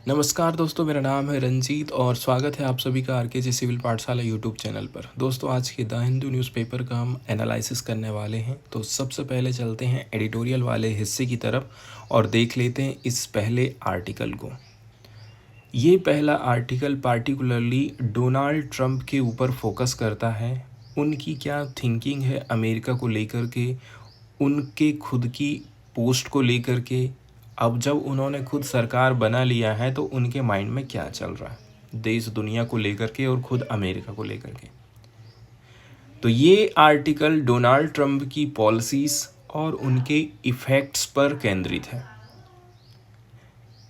नमस्कार दोस्तों, मेरा नाम है रंजीत और स्वागत है आप सभी का आरके सिविल पाठशाला यूट्यूब चैनल पर। दोस्तों, आज के द हिंदू न्यूज़पेपर का हम एनालिसिस करने वाले हैं। तो सबसे पहले चलते हैं एडिटोरियल वाले हिस्से की तरफ और देख लेते हैं इस पहले आर्टिकल को। ये पहला आर्टिकल पार्टिकुलरली डोनाल्ड ट्रंप के ऊपर फोकस करता है। उनकी क्या थिंकिंग है अमेरिका को लेकर के, उनके खुद की पोस्ट को लेकर के। अब जब उन्होंने खुद सरकार बना लिया है तो उनके माइंड में क्या चल रहा है देश दुनिया को लेकर के और खुद अमेरिका को लेकर के। तो ये आर्टिकल डोनाल्ड ट्रंप की पॉलिसीज़ और उनके इफ़ेक्ट्स पर केंद्रित है।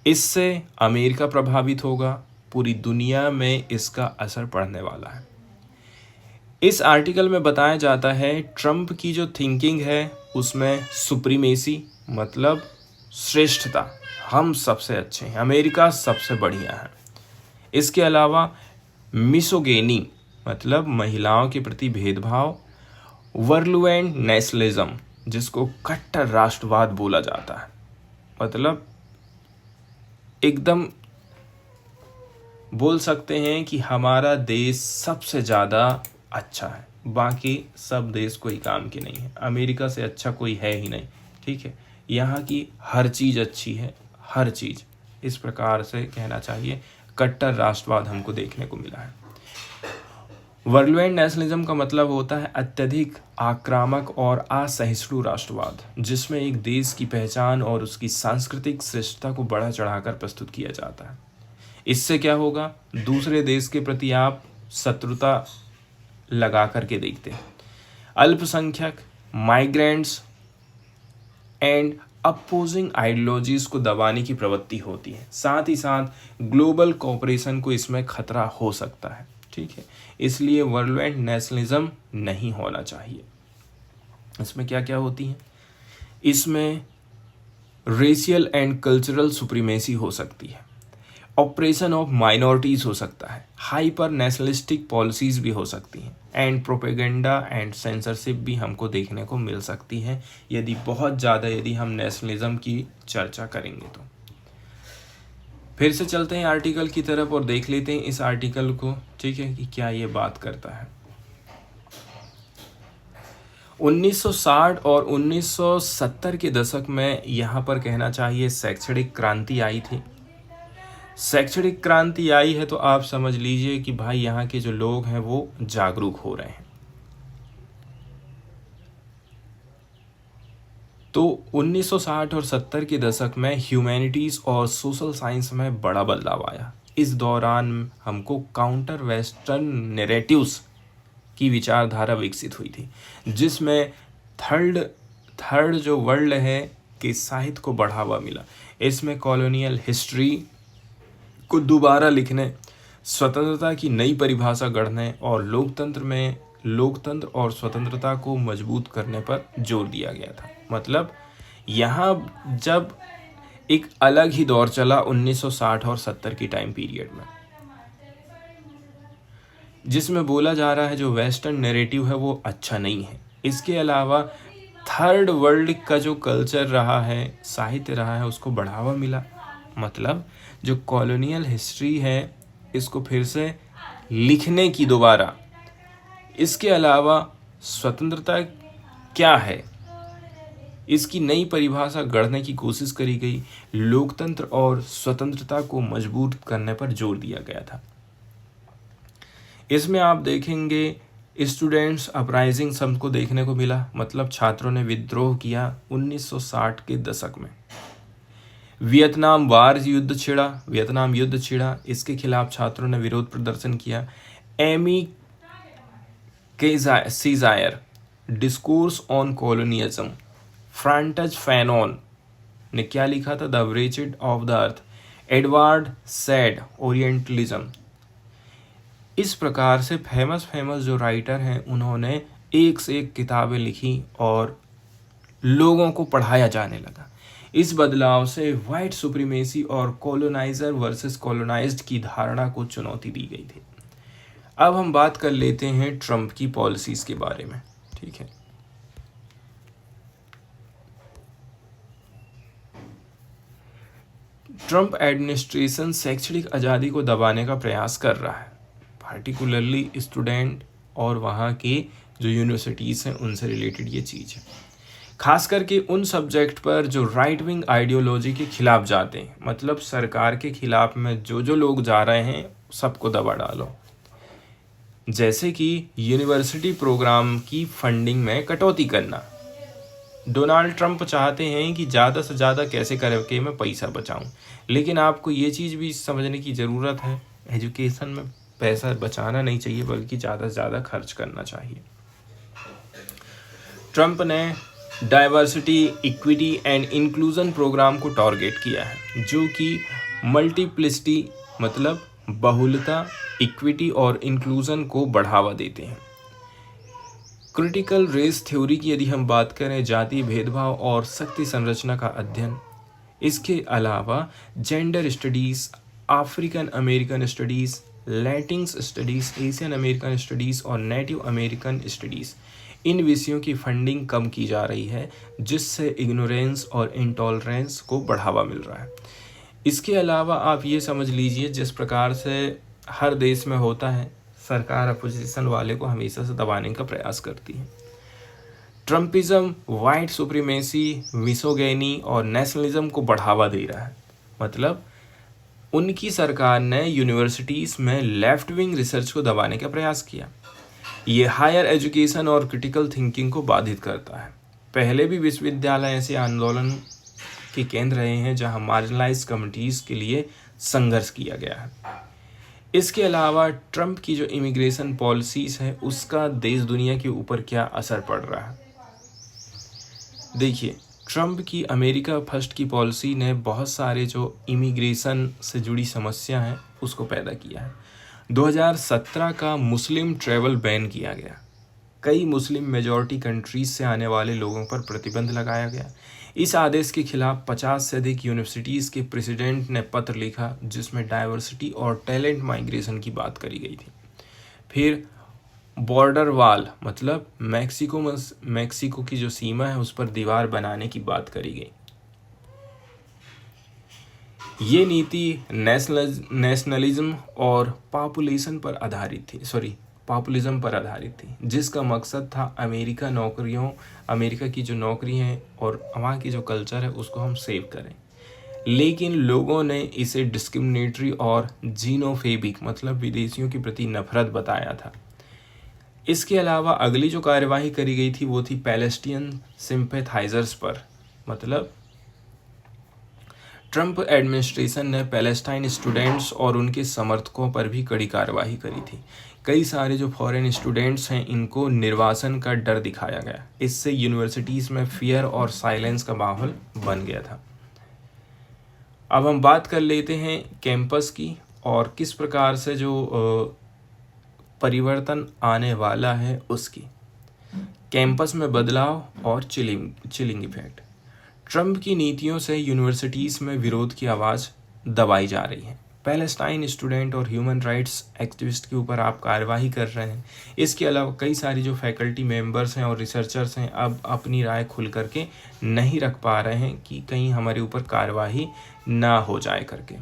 इससे अमेरिका प्रभावित होगा, पूरी दुनिया में इसका असर पड़ने वाला है। इस आर्टिकल में बताया जाता है ट्रंप की जो थिंकिंग है उसमें सुप्रीमेसी मतलब श्रेष्ठता, हम सबसे अच्छे हैं, अमेरिका सबसे बढ़िया है। इसके अलावा मिसोगेनी मतलब महिलाओं के प्रति भेदभाव, वर्लुएंट नेशनलिज्म जिसको कट्टर राष्ट्रवाद बोला जाता है, मतलब एकदम बोल सकते हैं कि हमारा देश सबसे ज़्यादा अच्छा है, बाकी सब देश कोई काम के नहीं है, अमेरिका से अच्छा कोई है ही नहीं। ठीक है, यहाँ की हर चीज़ अच्छी है, हर चीज़, इस प्रकार से कहना चाहिए। कट्टर राष्ट्रवाद हमको देखने को मिला है। वर्लुएंट नेशनलिज्म का मतलब होता है अत्यधिक आक्रामक और असहिष्णु राष्ट्रवाद, जिसमें एक देश की पहचान और उसकी सांस्कृतिक श्रेष्ठता को बढ़ा चढ़ाकर प्रस्तुत किया जाता है। इससे क्या होगा, दूसरे देश के प्रति आप शत्रुता लगा करके देखते हैं। अल्पसंख्यक, माइग्रेंट्स एंड अपोजिंग आइडियोलॉजीज को दबाने की प्रवृत्ति होती है। साथ ही साथ ग्लोबल कोऑपरेशन को इसमें खतरा हो सकता है। ठीक है, इसलिए वर्लुएंट नेशनलिज्म नहीं होना चाहिए। इसमें क्या क्या होती हैं, इसमें रेशियल एंड कल्चरल सुप्रीमेसी हो सकती है, ऑपरेशन ऑफ माइनॉरिटीज़ हो सकता है, हाइपर नेशनलिस्टिक पॉलिसीज भी हो सकती हैं, एंड प्रोपेगेंडा एंड सेंसरशिप भी हमको देखने को मिल सकती है यदि बहुत ज़्यादा यदि हम नेशनलिज्म की चर्चा करेंगे तो। फिर से चलते हैं आर्टिकल की तरफ और देख लेते हैं इस आर्टिकल को, ठीक है, कि क्या ये बात करता है। 1960 और 1970 के दशक में यहाँ पर कहना चाहिए शैक्षणिक क्रांति आई थी। शैक्षणिक क्रांति आई है तो आप समझ लीजिए कि भाई यहाँ के जो लोग हैं वो जागरूक हो रहे हैं। तो 1960 और 70 के दशक में ह्यूमैनिटीज़ और सोशल साइंस में बड़ा बदलाव आया। इस दौरान हमको काउंटर वेस्टर्न नैरेटिव्स की विचारधारा विकसित हुई थी, जिसमें थर्ड जो वर्ल्ड है कि साहित्य को बढ़ावा मिला। इसमें कॉलोनियल हिस्ट्री को दोबारा लिखने, स्वतंत्रता की नई परिभाषा गढ़ने और लोकतंत्र और स्वतंत्रता को मजबूत करने पर जोर दिया गया था। मतलब यहाँ जब एक अलग ही दौर चला 1960 और 70 की टाइम पीरियड में, जिसमें बोला जा रहा है जो वेस्टर्न नैरेटिव है वो अच्छा नहीं है। इसके अलावा थर्ड वर्ल्ड का जो कल्चर रहा है, साहित्य रहा है, उसको बढ़ावा मिला। मतलब जो कॉलोनियल हिस्ट्री है इसको फिर से लिखने की दोबारा। इसके अलावा स्वतंत्रता क्या है इसकी नई परिभाषा गढ़ने की कोशिश करी गई। लोकतंत्र और स्वतंत्रता को मजबूत करने पर जोर दिया गया था। इसमें आप देखेंगे स्टूडेंट्स अपराइजिंग सबको देखने को मिला, मतलब छात्रों ने विद्रोह किया 1960 के दशक में। वियतनाम युद्ध छिड़ा, इसके खिलाफ छात्रों ने विरोध प्रदर्शन किया। Aimé Césaire discourse on colonialism, Frantz Fanon ने क्या लिखा था, the wretched of the earth, Edward Said orientalism. इस प्रकार से फेमस जो राइटर हैं उन्होंने एक से एक किताबें लिखी और लोगों को पढ़ाया जाने लगा। इस बदलाव से वाइट सुप्रीमेसी और कॉलोनाइजर वर्सेस कॉलोनाइज्ड की धारणा को चुनौती दी गई थी। अब हम बात कर लेते हैं ट्रंप की पॉलिसीज के बारे में। ठीक है, ट्रंप एडमिनिस्ट्रेशन शैक्षणिक आज़ादी को दबाने का प्रयास कर रहा है, पार्टिकुलरली स्टूडेंट और वहाँ के जो यूनिवर्सिटीज़ हैं उनसे रिलेटेड ये चीज़ है। खास करके उन सब्जेक्ट पर जो राइट विंग आइडियोलॉजी के खिलाफ जाते हैं, मतलब सरकार के खिलाफ में जो लोग जा रहे हैं सबको दबा डालो। जैसे कि यूनिवर्सिटी प्रोग्राम की फंडिंग में कटौती करना। डोनाल्ड ट्रंप चाहते हैं कि ज़्यादा से ज़्यादा कैसे करके मैं पैसा बचाऊं, लेकिन आपको ये चीज़ भी समझने की ज़रूरत है, एजुकेशन में पैसा बचाना नहीं चाहिए बल्कि ज़्यादा से ज़्यादा खर्च करना चाहिए। ट्रंप ने diversity, equity and inclusion programme को टारगेट किया है, जो कि मल्टीप्लिसिटी मतलब बहुलता, इक्विटी और इंक्लूजन को बढ़ावा देते हैं। क्रिटिकल रेस थ्योरी की यदि हम बात करें, जातीय भेदभाव और शक्ति संरचना का अध्ययन। इसके अलावा gender studies, African American studies, Latinx studies, Asian American studies और नेटिव अमेरिकन स्टडीज़, इन विषयों की फंडिंग कम की जा रही है, जिससे इग्नोरेंस और इंटॉलरेंस को बढ़ावा मिल रहा है। इसके अलावा आप ये समझ लीजिए, जिस प्रकार से हर देश में होता है, सरकार अपोजिशन वाले को हमेशा से दबाने का प्रयास करती है। ट्रम्पिज्म वाइट सुप्रीमेसी, मिसोगैनी और नेशनलिज्म को बढ़ावा दे रहा है। मतलब उनकी सरकार ने यूनिवर्सिटीज़ में लेफ्ट विंग रिसर्च को दबाने का प्रयास किया। ये हायर एजुकेशन और क्रिटिकल थिंकिंग को बाधित करता है। पहले भी विश्वविद्यालय ऐसे आंदोलन के केंद्र रहे हैं जहां मार्जिनलाइज्ड कम्युनिटीज़ के लिए संघर्ष किया गया है। इसके अलावा ट्रंप की जो इमिग्रेशन पॉलिसीज़ है उसका देश दुनिया के ऊपर क्या असर पड़ रहा है। देखिए, ट्रंप की अमेरिका फर्स्ट की पॉलिसी ने बहुत सारे जो इमिग्रेशन से जुड़ी समस्या हैं उसको पैदा किया है। 2017 का मुस्लिम ट्रैवल बैन किया गया। कई मुस्लिम मेजॉरिटी कंट्रीज से आने वाले लोगों पर प्रतिबंध लगाया गया। इस आदेश के खिलाफ 50 से अधिक यूनिवर्सिटीज़ के प्रेसिडेंट ने पत्र लिखा, जिसमें डाइवर्सिटी और टैलेंट माइग्रेशन की बात करी गई थी। फिर बॉर्डर वाल मतलब मैक्सिको की जो सीमा है उस पर दीवार बनाने की बात करी गई। ये नीति नेशनलिज्म और पॉपुलिज्म पर आधारित थी, जिसका मकसद था अमेरिका की जो नौकरी हैं और वहाँ की जो कल्चर है उसको हम सेव करें। लेकिन लोगों ने इसे डिस्क्रिमिनेटरी और जीनोफेबिक मतलब विदेशियों के प्रति नफरत बताया था। इसके अलावा अगली जो कार्यवाही करी गई थी वो थी पैलेस्टीन सिंपैथाइजर्स पर। मतलब ट्रंप एडमिनिस्ट्रेशन ने पैलेस्टाइन स्टूडेंट्स और उनके समर्थकों पर भी कड़ी कार्रवाई करी थी। कई सारे जो फॉरेन स्टूडेंट्स हैं इनको निर्वासन का डर दिखाया गया। इससे यूनिवर्सिटीज़ में फियर और साइलेंस का माहौल बन गया था। अब हम बात कर लेते हैं कैंपस की और किस प्रकार से जो परिवर्तन आने वाला है उसकी। कैंपस में बदलाव और चिलिंग इफेक्ट। ट्रंप की नीतियों से यूनिवर्सिटीज़ में विरोध की आवाज़ दबाई जा रही है। पैलेस्टाइन स्टूडेंट और ह्यूमन राइट्स एक्टिविस्ट के ऊपर आप कार्रवाई कर रहे हैं। इसके अलावा कई सारी जो फैकल्टी मेंबर्स हैं और रिसर्चर्स हैं अब अपनी राय खुल करके नहीं रख पा रहे हैं कि कहीं हमारे ऊपर कार्रवाई ना हो जाए करके।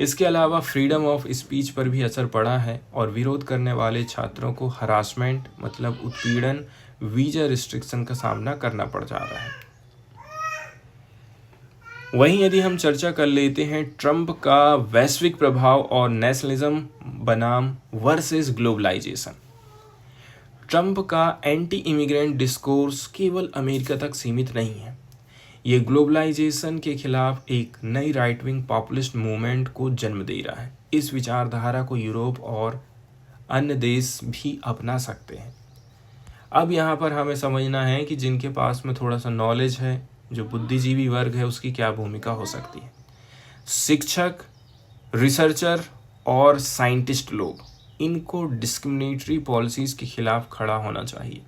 इसके अलावा फ्रीडम ऑफ स्पीच पर भी असर पड़ा है और विरोध करने वाले छात्रों को हरासमेंट मतलब उत्पीड़न, वीजा रिस्ट्रिक्शन का सामना करना पड़ जा रहा है। वहीं यदि हम चर्चा कर लेते हैं ट्रंप का वैश्विक प्रभाव और नेशनलिज्म बनाम वर्सेस ग्लोबलाइजेशन। ट्रंप का एंटी इमिग्रेंट डिस्कोर्स केवल अमेरिका तक सीमित नहीं है। ये ग्लोबलाइजेशन के खिलाफ एक नई राइट विंग पॉपुलिस्ट मूवमेंट को जन्म दे रहा है। इस विचारधारा को यूरोप और अन्य देश भी अपना सकते हैं। अब यहाँ पर हमें समझना है कि जिनके पास में थोड़ा सा नॉलेज है, जो बुद्धिजीवी वर्ग है, उसकी क्या भूमिका हो सकती है। शिक्षक, रिसर्चर और साइंटिस्ट लोग, इनको डिस्क्रिमिनेटरी पॉलिसीज़ के खिलाफ खड़ा होना चाहिए।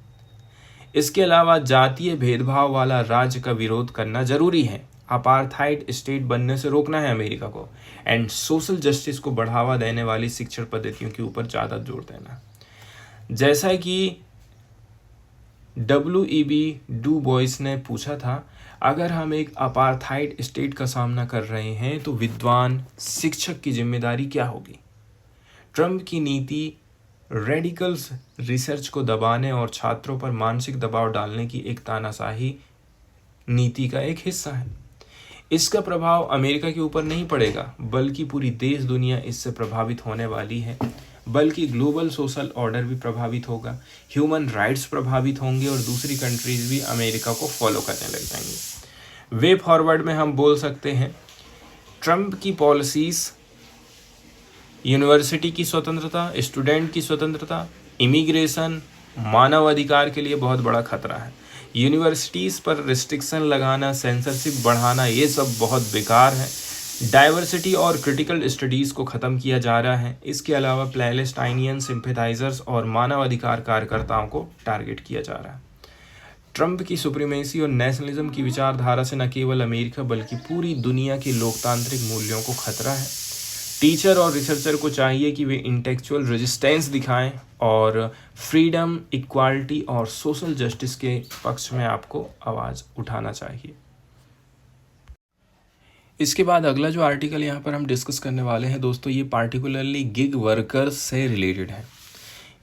इसके अलावा जातीय भेदभाव वाला राज्य का विरोध करना जरूरी है। अपार्थाइड स्टेट बनने से रोकना है अमेरिका को। एंड सोशल जस्टिस को बढ़ावा देने वाली शिक्षण पद्धतियों के ऊपर ज़्यादा जोर देना। जैसा कि W.E.B. डू बॉयस ने पूछा था, अगर हम एक अपार्थाइड स्टेट का सामना कर रहे हैं तो विद्वान शिक्षक की जिम्मेदारी क्या होगी? ट्रंप की नीति रेडिकल्स रिसर्च को दबाने और छात्रों पर मानसिक दबाव डालने की एक तानाशाही नीति का एक हिस्सा है। इसका प्रभाव अमेरिका के ऊपर नहीं पड़ेगा, बल्कि पूरी देश दुनिया इससे प्रभावित होने वाली है। बल्कि ग्लोबल सोशल ऑर्डर भी प्रभावित होगा, ह्यूमन राइट्स प्रभावित होंगे और दूसरी कंट्रीज भी अमेरिका को फॉलो करने लग जाएंगी। वे फॉरवर्ड में हम बोल सकते हैं ट्रंप की पॉलिसीज यूनिवर्सिटी की स्वतंत्रता, स्टूडेंट की स्वतंत्रता, इमिग्रेशन, मानव अधिकार के लिए बहुत बड़ा खतरा है। यूनिवर्सिटीज़ पर रिस्ट्रिक्शन लगाना, सेंसरशिप बढ़ाना, ये सब बहुत बेकार है। डाइवर्सिटी और क्रिटिकल स्टडीज़ को ख़त्म किया जा रहा है। इसके अलावा पैलेस्टाइनियन सिंपैथाइजर्स और मानव अधिकार कार्यकर्ताओं को टारगेट किया जा रहा है। ट्रंप की सुप्रीमेसी और नेशनलिज्म की विचारधारा से न केवल अमेरिका बल्कि पूरी दुनिया के लोकतांत्रिक मूल्यों को खतरा है। टीचर और रिसर्चर को चाहिए कि वे इंटेलेक्चुअल रेजिस्टेंस दिखाएं और फ्रीडम, इक्वालिटी और सोशल जस्टिस के पक्ष में आपको आवाज़ उठाना चाहिए। इसके बाद अगला जो आर्टिकल यहाँ पर हम डिस्कस करने वाले हैं दोस्तों, ये पार्टिकुलरली गिग वर्कर्स से रिलेटेड है।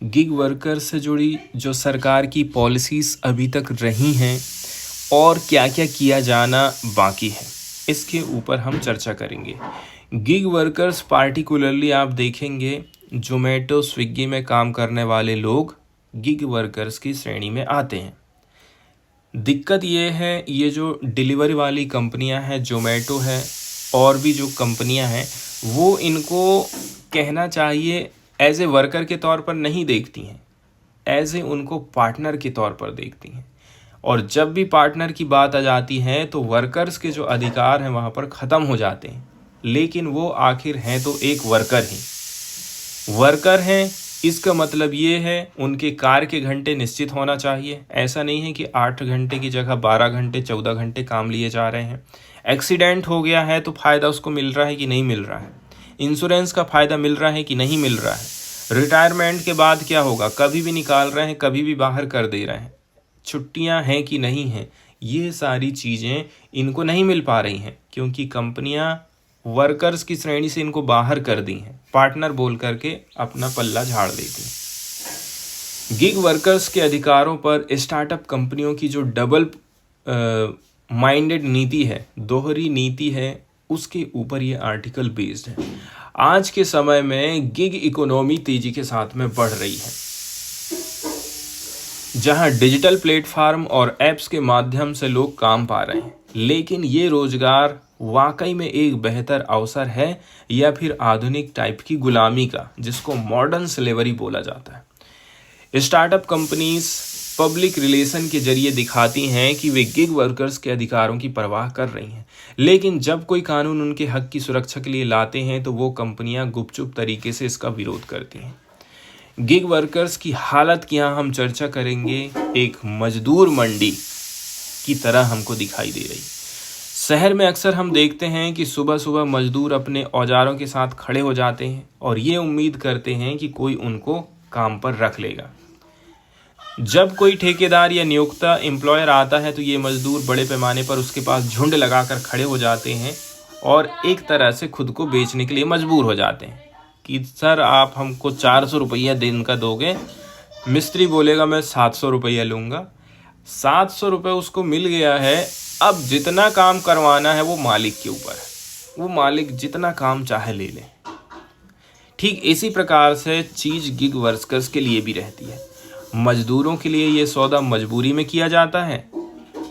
गिग वर्कर्स से जुड़ी जो सरकार की पॉलिसीज़ अभी तक रही हैं और क्या क्या किया जाना बाकी है, इसके ऊपर हम चर्चा करेंगे। गिग वर्कर्स पार्टिकुलरली आप देखेंगे जोमेटो, स्विगी में काम करने वाले लोग गिग वर्कर्स की श्रेणी में आते हैं। दिक्कत ये है, ये जो डिलीवरी वाली कंपनियां हैं, जोमेटो है और भी जो कंपनियां हैं, वो इनको कहना चाहिए एज ए वर्कर के तौर पर नहीं देखती हैं, एज ए उनको पार्टनर के तौर पर देखती हैं। और जब भी पार्टनर की बात आ जाती है तो वर्कर्स के जो अधिकार हैं वहाँ पर ख़त्म हो जाते हैं। लेकिन वो आखिर हैं तो एक वर्कर ही। वर्कर हैं, इसका मतलब ये है उनके कार्य के घंटे निश्चित होना चाहिए। ऐसा नहीं है कि 8 घंटे की जगह 12 घंटे 14 घंटे काम लिए जा रहे हैं। एक्सीडेंट हो गया है तो फ़ायदा उसको मिल रहा है कि नहीं मिल रहा है, इंश्योरेंस का फ़ायदा मिल रहा है कि नहीं मिल रहा है, रिटायरमेंट के बाद क्या होगा, कभी भी निकाल रहे हैं, कभी भी बाहर कर दे रहे हैं, छुट्टियां हैं कि नहीं हैं, ये सारी चीज़ें इनको नहीं मिल पा रही हैं क्योंकि कंपनियां वर्कर्स की श्रेणी से इनको बाहर कर दी हैं, पार्टनर बोल करके अपना पल्ला झाड़ देती हैं। गिग वर्कर्स के अधिकारों पर स्टार्टअप कंपनियों की जो डबल माइंडेड नीति है, दोहरी नीति है, उसके ऊपर ये आर्टिकल बेस्ड है। आज के समय में गिग इकोनॉमी तेजी के साथ में बढ़ रही है, जहां डिजिटल प्लेटफार्म और ऐप्स के माध्यम से लोग काम पा रहे हैं। लेकिन ये रोजगार वाकई में एक बेहतर अवसर है या फिर आधुनिक टाइप की गुलामी का, जिसको मॉडर्न स्लेवरी बोला जाता है। स्टार्टअप कंपनीज पब्लिक रिलेशन के जरिए दिखाती हैं कि वे गिग वर्कर्स के अधिकारों की परवाह कर रही हैं, लेकिन जब कोई कानून उनके हक की सुरक्षा के लिए लाते हैं तो वो कंपनियां गुपचुप तरीके से इसका विरोध करती हैं। गिग वर्कर्स की हालत की यहाँ हम चर्चा करेंगे, एक मजदूर मंडी की तरह हमको दिखाई दे रही। शहर में अक्सर हम देखते हैं कि सुबह सुबह मजदूर अपने औजारों के साथ खड़े हो जाते हैं और ये उम्मीद करते हैं कि कोई उनको काम पर रख लेगा। जब कोई ठेकेदार या नियोक्ता एम्प्लॉयर आता है तो ये मजदूर बड़े पैमाने पर उसके पास झुंड लगाकर खड़े हो जाते हैं और एक तरह से खुद को बेचने के लिए मजबूर हो जाते हैं कि सर आप हमको 400 रुपया दिन का दोगे। मिस्त्री बोलेगा मैं 700 रुपया लूँगा। 700 रुपये उसको मिल गया है, अब जितना काम करवाना है वो मालिक के ऊपर है, वो मालिक जितना काम चाहे ले ले। ठीक इसी प्रकार से चीज़ गिग वर्कर्स के लिए भी रहती है। मजदूरों के लिए ये सौदा मजबूरी में किया जाता है।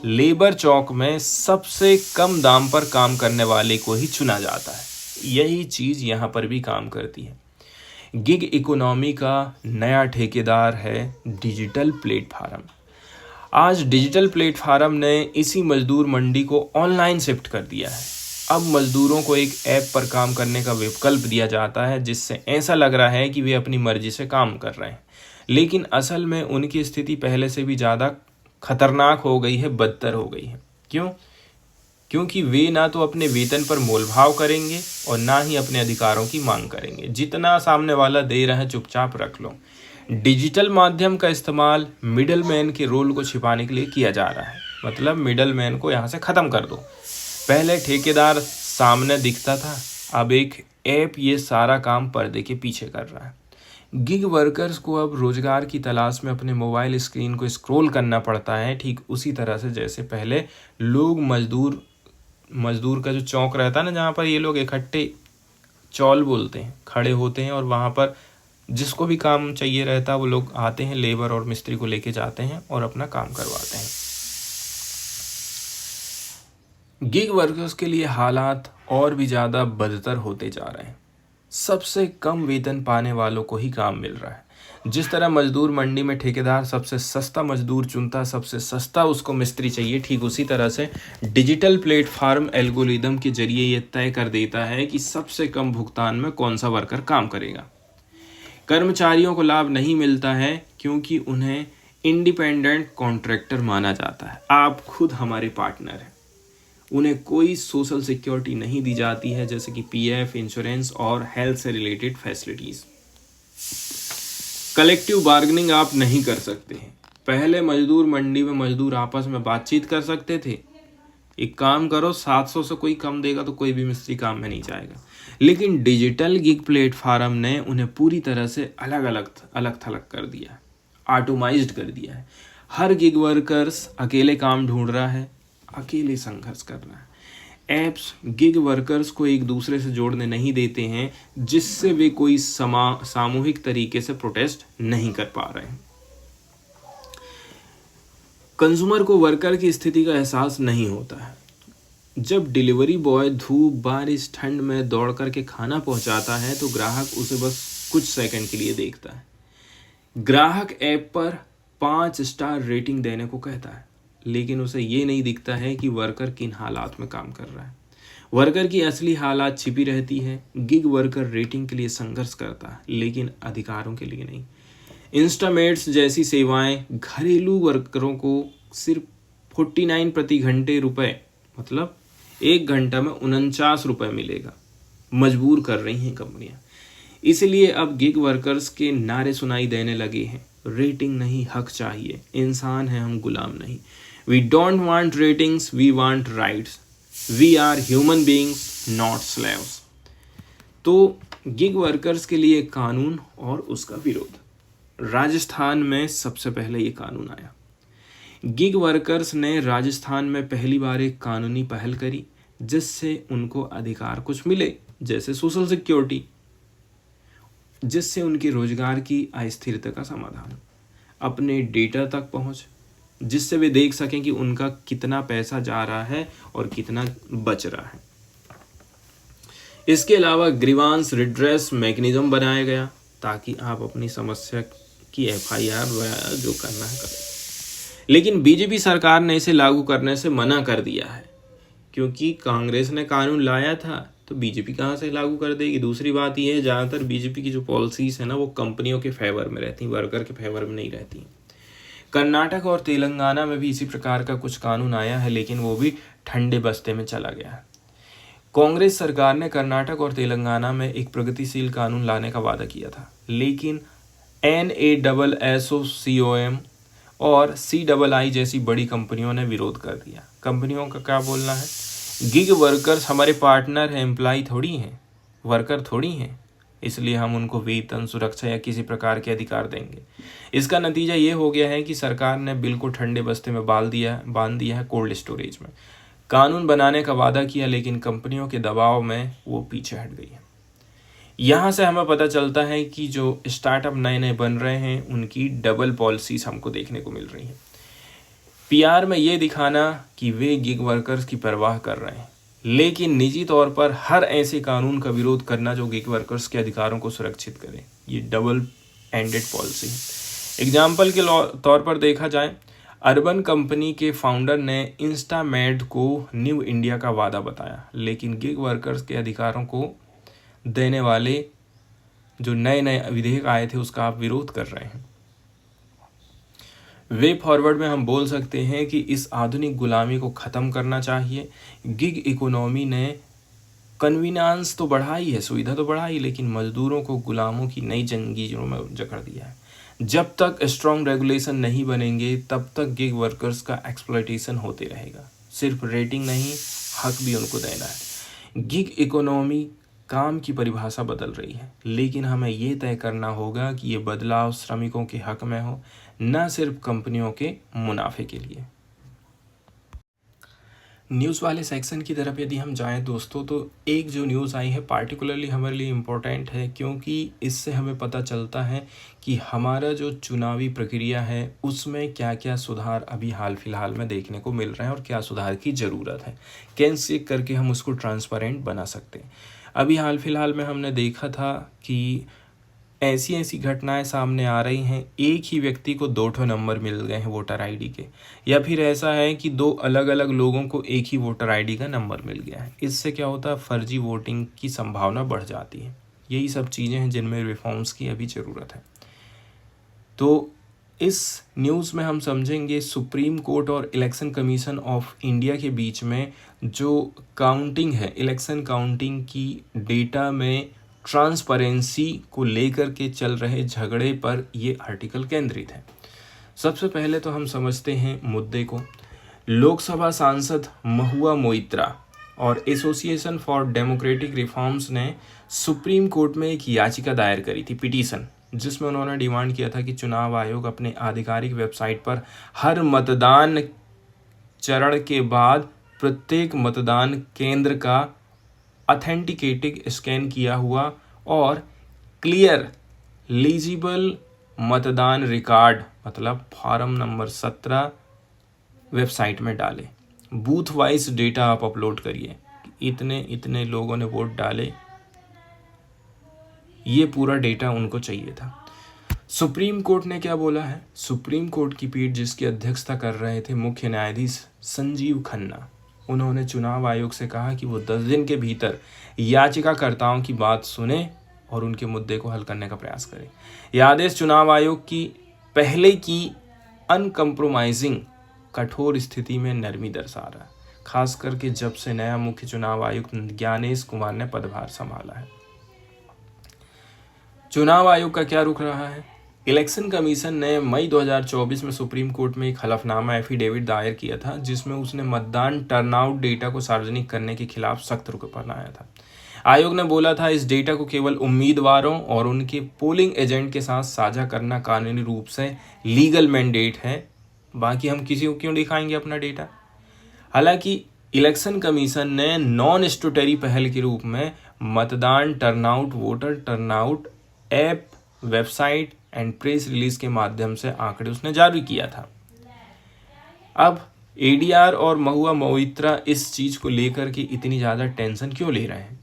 लेबर चौक में सबसे कम दाम पर काम करने वाले को ही चुना जाता है। यही चीज़ यहाँ पर भी काम करती है। गिग इकोनॉमी का नया ठेकेदार है डिजिटल प्लेटफार्म। आज डिजिटल प्लेटफार्म ने इसी मजदूर मंडी को ऑनलाइन शिफ्ट कर दिया है। अब मजदूरों को एक ऐप पर काम करने का विकल्प दिया जाता है, जिससे ऐसा लग रहा है कि वे अपनी मर्जी से काम कर रहे हैं, लेकिन असल में उनकी स्थिति पहले से भी ज़्यादा खतरनाक हो गई है, बदतर हो गई है। क्यों? क्योंकि वे ना तो अपने वेतन पर मोलभाव करेंगे और ना ही अपने अधिकारों की मांग करेंगे। जितना सामने वाला दे रहा है चुपचाप रख लो। डिजिटल माध्यम का इस्तेमाल मिडलमैन के रोल को छिपाने के लिए किया जा रहा है। मतलब मिडल मैन को यहाँ से ख़त्म कर दो। पहले ठेकेदार सामने दिखता था, अब एक ऐप ये सारा काम पर्दे के पीछे कर रहा है। गिग वर्कर्स को अब रोजगार की तलाश में अपने मोबाइल स्क्रीन को स्क्रॉल करना पड़ता है, ठीक उसी तरह से जैसे पहले लोग मजदूर का जो चौक रहता है ना, जहाँ पर ये लोग इकट्ठे चौल बोलते हैं, खड़े होते हैं और वहाँ पर जिसको भी काम चाहिए रहता है वो लोग आते हैं, लेबर और मिस्त्री को लेके जाते हैं और अपना काम करवाते हैं। गिग वर्कर्स के लिए हालात और भी ज़्यादा बदतर होते जा रहे हैं। सबसे कम वेतन पाने वालों को ही काम मिल रहा है। जिस तरह मजदूर मंडी में ठेकेदार सबसे सस्ता मजदूर चुनता, सबसे सस्ता उसको मिस्त्री चाहिए, ठीक उसी तरह से डिजिटल प्लेटफार्म एल्गोरिदम के जरिए ये तय कर देता है कि सबसे कम भुगतान में कौन सा वर्कर काम करेगा। कर्मचारियों को लाभ नहीं मिलता है क्योंकि उन्हें इंडिपेंडेंट कॉन्ट्रैक्टर माना जाता है। आप खुद हमारे पार्टनर हैं। उन्हें कोई सोशल सिक्योरिटी नहीं दी जाती है, जैसे कि पीएफ, इंश्योरेंस और हेल्थ से रिलेटेड फैसिलिटीज। कलेक्टिव बार्गेनिंग आप नहीं कर सकते हैं। पहले मजदूर मंडी में मजदूर आपस में बातचीत कर सकते थे, एक काम करो 700 से कोई कम देगा तो कोई भी मिस्त्री काम में नहीं जाएगा। लेकिन डिजिटल गिग प्लेटफार्म ने उन्हें पूरी तरह से अलग थलग कर दिया है, ऑटोमाइज्ड कर दिया है। हर गिग वर्कर्स अकेले काम ढूंढ रहा है, अकेले संघर्ष कर रहा है। ऐप्स गिग वर्कर्स को एक दूसरे से जोड़ने नहीं देते हैं, जिससे वे कोई सामूहिक तरीके से प्रोटेस्ट नहीं कर पा रहे हैं। कंज्यूमर को वर्कर की स्थिति का एहसास नहीं होता है। जब डिलीवरी बॉय धूप, बारिश, ठंड में दौड़ करके खाना पहुंचाता है तो ग्राहक उसे बस कुछ सेकंड के लिए देखता है। ग्राहक ऐप पर 5 स्टार रेटिंग देने को कहता है, लेकिन उसे ये नहीं दिखता है कि वर्कर किन हालात में काम कर रहा है। वर्कर की असली हालात छिपी रहती है। गिग वर्कर रेटिंग के लिए संघर्ष करता है, लेकिन अधिकारों के लिए नहीं। इंस्टामेट्स जैसी सेवाएं घरेलू वर्करों को सिर्फ 49 प्रति घंटे रुपए, मतलब 1 घंटा में 49 रुपए मिलेगा, मजबूर कर रही हैं कंपनियां। इसलिए अब गिग वर्कर्स के नारे सुनाई देने लगे हैं, रेटिंग नहीं, हक चाहिए। इंसान है हम, गुलाम नहीं। We don't want ratings, we want rights. We are human beings, not slaves. तो गिग वर्कर्स के लिए कानून और उसका विरोध। राजस्थान में सबसे पहले ये कानून आया। गिग वर्कर्स ने राजस्थान में पहली बार एक कानूनी पहल करी, जिससे उनको अधिकार कुछ मिले, जैसे सोशल सिक्योरिटी, जिससे उनकी रोजगार की अस्थिरता का समाधान, अपने डेटा तक पहुंच, जिससे वे देख सकें कि उनका कितना पैसा जा रहा है और कितना बच रहा है। इसके अलावा ग्रीवांस रिड्रेस मैकेनिज्म बनाया गया ताकि आप अपनी समस्या की एफआईआर जो करना है करें। लेकिन बीजेपी सरकार ने इसे लागू करने से मना कर दिया है, क्योंकि कांग्रेस ने कानून लाया था तो बीजेपी कहाँ से लागू कर देगी। दूसरी बात यह है, ज़्यादातर बीजेपी की जो पॉलिसीज़ है ना, वो कंपनियों के फेवर में रहती, वर्कर के फेवर में नहीं रहती। कर्नाटक और तेलंगाना में भी इसी प्रकार का कुछ कानून आया है, लेकिन वो भी ठंडे बस्ते में चला गया है। कांग्रेस सरकार ने कर्नाटक और तेलंगाना में एक प्रगतिशील कानून लाने का वादा किया था, लेकिन NASSOCOM और CII जैसी बड़ी कंपनियों ने विरोध कर दिया। कंपनियों का क्या बोलना है, गिग वर्कर्स हमारे पार्टनर हैं, एम्प्लॉय थोड़ी हैं, वर्कर थोड़ी हैं, इसलिए हम उनको वेतन, सुरक्षा या किसी प्रकार के अधिकार देंगे। इसका नतीजा ये हो गया है कि सरकार ने बिल को ठंडे बस्ते में बांध दिया है, कोल्ड स्टोरेज में। कानून बनाने का वादा किया, लेकिन कंपनियों के दबाव में वो पीछे हट गई है। यहाँ से हमें पता चलता है कि जो स्टार्टअप नए नए बन रहे हैं, उनकी डबल पॉलिसीज हमको देखने को मिल रही हैं। PR में ये दिखाना कि वे गिग वर्कर्स की परवाह कर रहे हैं, लेकिन निजी तौर पर हर ऐसे कानून का विरोध करना जो गिग वर्कर्स के अधिकारों को सुरक्षित करे, ये डबल एंडेड पॉलिसी है। एग्जाम्पल के तौर पर देखा जाए, अर्बन कंपनी के फाउंडर ने इंस्टामेड को न्यू इंडिया का वादा बताया, लेकिन गिग वर्कर्स के अधिकारों को देने वाले जो नए नए विधेयक आए थे उसका आप विरोध कर रहे हैं। वे फॉरवर्ड में हम बोल सकते हैं कि इस आधुनिक गुलामी को ख़त्म करना चाहिए। गिग इकोनॉमी ने कन्वीनियंस तो बढ़ाई है, सुविधा तो बढ़ाई, लेकिन मजदूरों को गुलामों की नई जंजीरों में जकड़ दिया है। जब तक स्ट्रॉन्ग रेगुलेशन नहीं बनेंगे तब तक गिग वर्कर्स का एक्सप्लॉयटेशन होते रहेगा। सिर्फ रेटिंग नहीं, हक भी उनको देना है। गिग इकोनॉमी काम की परिभाषा बदल रही है, लेकिन हमें ये तय करना होगा कि ये बदलाव श्रमिकों के हक में हो, न सिर्फ कंपनियों के मुनाफे के लिए। न्यूज़ वाले सेक्शन की तरफ यदि हम जाएं दोस्तों, तो एक जो न्यूज़ आई है पार्टिकुलरली हमारे लिए इम्पोर्टेंट है, क्योंकि इससे हमें पता चलता है कि हमारा जो चुनावी प्रक्रिया है उसमें क्या क्या सुधार अभी हाल फिलहाल में देखने को मिल रहे हैं और क्या सुधार की ज़रूरत है, कैसे करके हम उसको ट्रांसपेरेंट बना सकते हैं। अभी हाल फिलहाल में हमने देखा था कि ऐसी ऐसी घटनाएं सामने आ रही हैं, एक ही व्यक्ति को 2 नंबर मिल गए हैं वोटर आईडी के, या फिर ऐसा है कि 2 अलग अलग लोगों को एक ही वोटर आईडी का नंबर मिल गया है। इससे क्या होता है, फर्जी वोटिंग की संभावना बढ़ जाती है। यही सब चीज़ें हैं जिनमें रिफॉर्म्स की अभी ज़रूरत है। तो इस न्यूज़ में हम समझेंगे सुप्रीम कोर्ट और इलेक्शन कमीशन ऑफ इंडिया के बीच में जो काउंटिंग है, इलेक्शन काउंटिंग की डेटा में ट्रांसपेरेंसी को लेकर के चल रहे झगड़े पर ये आर्टिकल केंद्रित है। सबसे पहले तो हम समझते हैं मुद्दे को। लोकसभा सांसद महुआ मोइत्रा और एसोसिएशन फॉर डेमोक्रेटिक रिफॉर्म्स ने सुप्रीम कोर्ट में एक याचिका दायर करी थी, पिटीशन, जिसमें उन्होंने डिमांड किया था कि चुनाव आयोग अपने आधिकारिक वेबसाइट पर हर मतदान चरण के बाद प्रत्येक मतदान केंद्र का ऑथेंटिकेटिंग स्कैन किया हुआ और क्लियर लीजिबल मतदान रिकॉर्ड मतलब फॉर्म नंबर 17 वेबसाइट में डाले। बूथ वाइज डेटा आप अपलोड करिए, इतने इतने लोगों ने वोट डाले, ये पूरा डेटा उनको चाहिए था। सुप्रीम कोर्ट ने क्या बोला है? सुप्रीम कोर्ट की पीठ जिसकी अध्यक्षता कर रहे थे मुख्य न्यायाधीश संजीव खन्ना, उन्होंने चुनाव आयोग से कहा कि वो 10 दिन के भीतर याचिकाकर्ताओं की बात सुने और उनके मुद्दे को हल करने का प्रयास करें। यह आदेश चुनाव आयोग की पहले की अनकम्प्रोमाइजिंग कठोर स्थिति में नरमी दर्शा रहा है, खास करके जब से नया मुख्य चुनाव आयुक्त ज्ञानेश कुमार ने पदभार संभाला है। चुनाव आयोग का क्या रुख रहा है? इलेक्शन कमीशन ने मई 2024 में सुप्रीम कोर्ट में एक हलफनामा एफिडेविट दायर किया था, जिसमें उसने मतदान टर्नआउट डेटा को सार्वजनिक करने के खिलाफ सख्त रुख अपनाया था। आयोग ने बोला था इस डेटा को केवल उम्मीदवारों और उनके पोलिंग एजेंट के साथ साझा करना कानूनी रूप से लीगल मैंडेट है, बाकी हम किसी को क्यों दिखाएंगे अपना डेटा। हालांकि इलेक्शन कमीशन ने नॉन स्टैट्यूटरी पहल के रूप में मतदान turnout, voter turnout app, website and press release के माध्यम से आंकड़े उसने जारी किया था। अब एडीआर और महुआ मोइत्रा इस चीज को लेकर के इतनी ज्यादा टेंशन क्यों ले रहे हैं?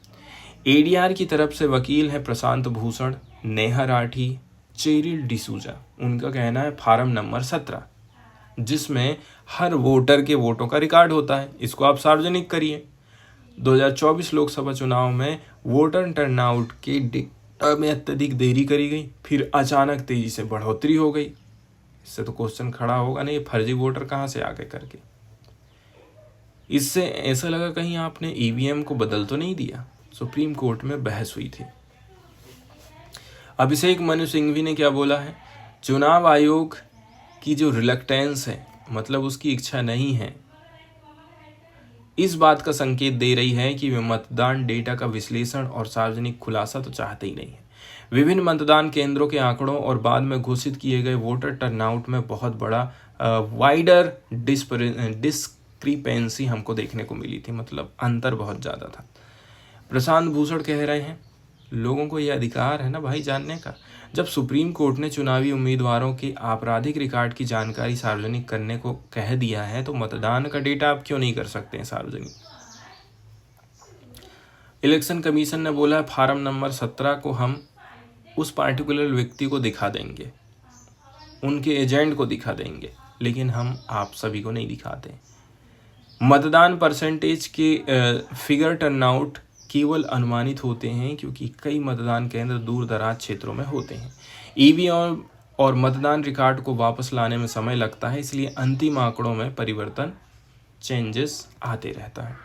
एडीआर की तरफ से वकील है प्रशांत भूषण, नेहा राठी, चेरिल डिसूजा। उनका कहना है फार्म नंबर 17 जिसमें हर वोटर के वोटों का रिकॉर्ड होता है, इसको आप सार्वजनिक करिए। 2024 लोकसभा चुनाव में वोटर टर्नआउट के डेटा में अत्यधिक देरी करी गई, फिर अचानक तेजी से बढ़ोतरी हो गई। इससे तो क्वेश्चन खड़ा होगा नहीं, फर्जी वोटर कहाँ से आ गए करके। इससे ऐसा लगा कहीं आपने ईवीएम को बदल तो नहीं दिया। सुप्रीम कोर्ट में बहस हुई थी। अभिषेक मनु सिंघवी ने क्या बोला है? चुनाव आयोग की जो रिलक्टेंस है, मतलब उसकी इच्छा नहीं है, इस बात का संकेत दे रही है कि वे मतदान डेटा का विश्लेषण और सार्वजनिक खुलासा तो चाहते ही नहीं है। विभिन्न मतदान केंद्रों के आंकड़ों और बाद में घोषित किए गए वोटर टर्नआउट में बहुत बड़ा वाइडर डिस्क्रिपेंसी हमको देखने को मिली थी, मतलब अंतर बहुत ज़्यादा था। प्रशांत भूषण कह रहे हैं लोगों को यह अधिकार है ना भाई जानने का। जब सुप्रीम कोर्ट ने चुनावी उम्मीदवारों के आपराधिक रिकॉर्ड की जानकारी सार्वजनिक करने को कह दिया है, तो मतदान का डेटा आप क्यों नहीं कर सकते हैं सार्वजनिक? इलेक्शन कमीशन ने बोला फार्म नंबर 17 को हम उस पार्टिकुलर व्यक्ति को दिखा देंगे, उनके एजेंट को दिखा देंगे, लेकिन हम आप सभी को नहीं दिखाते। मतदान परसेंटेज के फिगर टर्नआउट केवल अनुमानित होते हैं क्योंकि कई मतदान केंद्र दूर दराज क्षेत्रों में होते हैं। ईवीएम और मतदान रिकॉर्ड को वापस लाने में समय लगता है, इसलिए अंतिम आंकड़ों में परिवर्तन, चेंजेस आते रहता है।